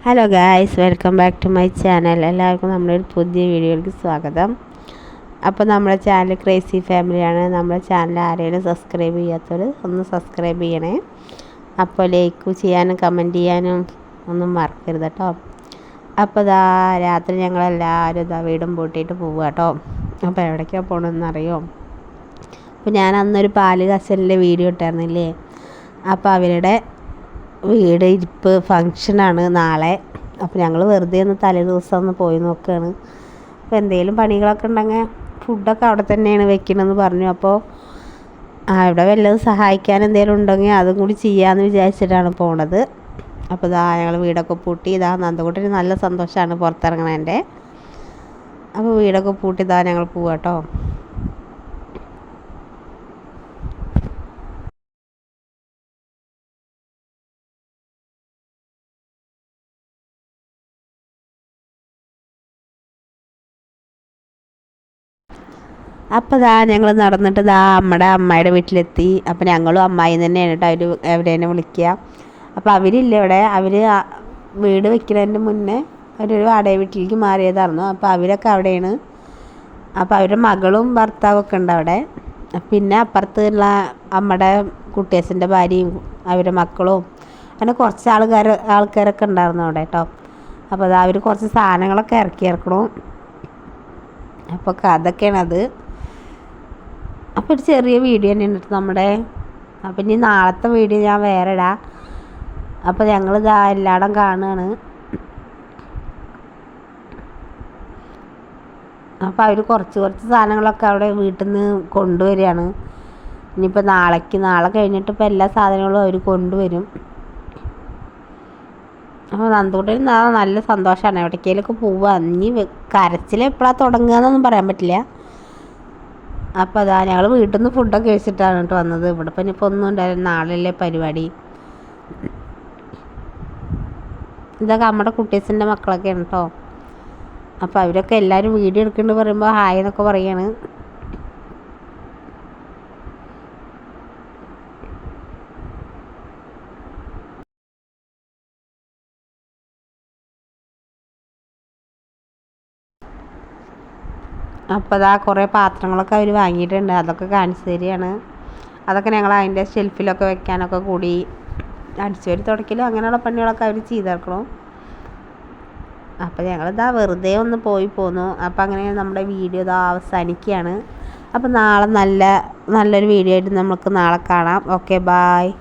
Hello guys, welcome back to my channel. എല്ലാവർക്കും നമ്മുടെ പുതിയ വീഡിയോയിലേക്ക് സ്വാഗതം. അപ്പോൾ നമ്മുടെ ചാനൽ ക്രേസി ഫാമിലിയാണ്. നമ്മുടെ ചാനൽ ആരെങ്കിലും സബ്സ്ക്രൈബ് ചെയ്യാത്തവർ ഒന്ന് സബ്സ്ക്രൈബ് ചെയ്യണേ. അപ്പോൾ ലൈക്ക് ചെയ്യാനും കമൻറ്റ് ചെയ്യാനും ഒന്നും മറക്കരുത് കേട്ടോ. അപ്പോൾ രാത്രി ഞങ്ങളെല്ലാവരും വീടും പൂട്ടിയിട്ട് പോവുക കേട്ടോ. അപ്പോൾ എവിടേക്കാണ് പോകണമെന്നറിയോ? അപ്പോൾ ഞാൻ അന്നൊരു പാല് കസലിൻ്റെ വീഡിയോ ഇട്ടായിരുന്നില്ലേ? അപ്പോൾ അവരുടെ വീട് ഇരിപ്പ് ഫങ്ഷനാണ് നാളെ. അപ്പോൾ ഞങ്ങൾ വെറുതെ ഒന്ന് തലേ ദിവസം ഒന്ന് പോയി നോക്കുകയാണ്. അപ്പോൾ എന്തെങ്കിലും പണികളൊക്കെ ഉണ്ടെങ്കിൽ ഫുഡൊക്കെ അവിടെ തന്നെയാണ് വെക്കണമെന്ന് പറഞ്ഞു. അപ്പോൾ അവിടെ വല്ലതും സഹായിക്കാൻ എന്തെങ്കിലും ഉണ്ടെങ്കിൽ അതും കൂടി ചെയ്യാമെന്ന് വിചാരിച്ചിട്ടാണ് പോണത്. അപ്പോൾ ഞങ്ങൾ വീടൊക്കെ പൂട്ടി. നന്ദകുട്ടിന് നല്ല സന്തോഷമാണ് പുറത്തിറങ്ങണതിൻ്റെ. അപ്പോൾ വീടൊക്കെ പൂട്ടി ഞങ്ങൾ പോവാം കേട്ടോ. അപ്പോൾ ഞങ്ങൾ നടന്നിട്ട് നമ്മുടെ അമ്മയുടെ വീട്ടിലെത്തി. അപ്പോൾ ഞങ്ങളും അമ്മായി തന്നെയാണ് കേട്ടോ അവർ എവിടെയാണ് വിളിക്കുക. അപ്പോൾ അവരില്ല ഇവിടെ. അവർ വീട് വെക്കുന്നതിൻ്റെ മുന്നേ അവരൊരു വാടക വീട്ടിലേക്ക് മാറിയതായിരുന്നു. അപ്പോൾ അവരൊക്കെ അവിടെയാണ്. അപ്പോൾ അവരുടെ മകളും ഭർത്താവൊക്കെ ഉണ്ട് അവിടെ. പിന്നെ അപ്പുറത്തുള്ള അമ്മയുടെ കുട്ടിയച്ഛൻ്റെ ഭാര്യയും അവരുടെ മക്കളും അങ്ങനെ കുറച്ച് ആൾക്കാരൊക്കെ ഉണ്ടായിരുന്നു അവിടെ കേട്ടോ. അപ്പോൾ അവർ കുറച്ച് സാധനങ്ങളൊക്കെ ഇറക്കണം. അപ്പോൾ അതൊക്കെയാണത്. അപ്പോൾ ഒരു ചെറിയ വീഡിയോ തന്നെയാണ് നമ്മുടെ. അപ്പം ഇനി നാളത്തെ വീഡിയോ ഞാൻ വേറെ ഇടാം. അപ്പോൾ ഞങ്ങൾ എല്ലായിടം കാണുകയാണ്. അപ്പോൾ അവർ കുറച്ച് സാധനങ്ങളൊക്കെ അവിടെ വീട്ടിൽ നിന്ന് കൊണ്ടുവരികയാണ്. ഇനിയിപ്പോൾ നാളെ കഴിഞ്ഞിട്ട് ഇപ്പോൾ എല്ലാ സാധനങ്ങളും അവർ കൊണ്ടുവരും. അപ്പോൾ നന്ദൂട്ടിന് നല്ല സന്തോഷമാണ്. എവിടേക്കെങ്കിലൊക്കെ പോവുക. ഇനി കരച്ചിൽ എപ്പോഴാണ് തുടങ്ങുക എന്നൊന്നും പറയാൻ പറ്റില്ല. അപ്പോൾ ഞങ്ങൾ വീട്ടിൽ നിന്ന് ഫുഡൊക്കെ കഴിച്ചിട്ടാണ് കേട്ടോ വന്നത്. ഇവിടെ പിന്നെ ഇപ്പോൾ ഒന്നും ഉണ്ടായിരുന്നു. നാളെയല്ലേ പരിപാടി. ഇതൊക്കെ നമ്മുടെ കുട്ടീസിൻ്റെ മക്കളൊക്കെയാണ് കേട്ടോ. അപ്പോൾ അവരൊക്കെ എല്ലാവരും വീഡിയോ എടുക്കുന്നുണ്ട് പറയുമ്പോൾ ഹായ് എന്നൊക്കെ പറയാണ്. അപ്പോൾ കുറേ പാത്രങ്ങളൊക്കെ അവർ വാങ്ങിയിട്ടുണ്ട്. അതൊക്കെ കാണിച്ചു തരികയാണ്. അതൊക്കെ ഞങ്ങൾ അതിൻ്റെ ഷെൽഫിലൊക്കെ വെക്കാനൊക്കെ കൂടി അടിച്ചുവാരി തുടക്കലും അങ്ങനെയുള്ള പണികളൊക്കെ അവർ ചെയ്തേക്കണം. അപ്പോൾ ഞങ്ങൾ വെറുതെ ഒന്ന് പോയി പോന്നു. അപ്പോൾ അങ്ങനെ നമ്മുടെ വീഡിയോ അവസാനിക്കുകയാണ്. അപ്പോൾ നാളെ നല്ലൊരു വീഡിയോ ആയിട്ട് നമുക്ക് നാളെ കാണാം. Okay, bye.